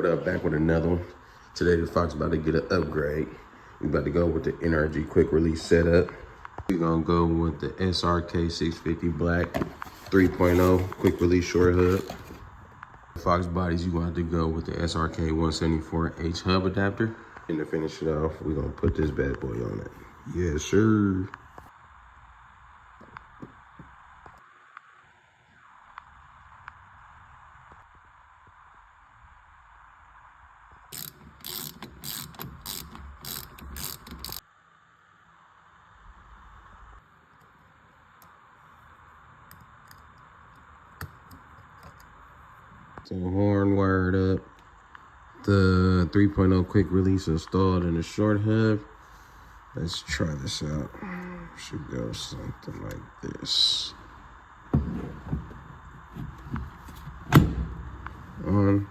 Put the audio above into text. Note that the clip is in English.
What up? Back with another one. Today the Fox about to get an upgrade. We about to go with the NRG quick release setup. We're gonna go with the SRK 650 black 3.0 quick release short hub. Fox bodies, you want to go with the SRK 174H hub adapter. And to finish it off, we're gonna put this bad boy on it. Yes, sir. So horn wired up, the 3.0 quick release installed in the short hub. Let's try this out. Should go something like this. On.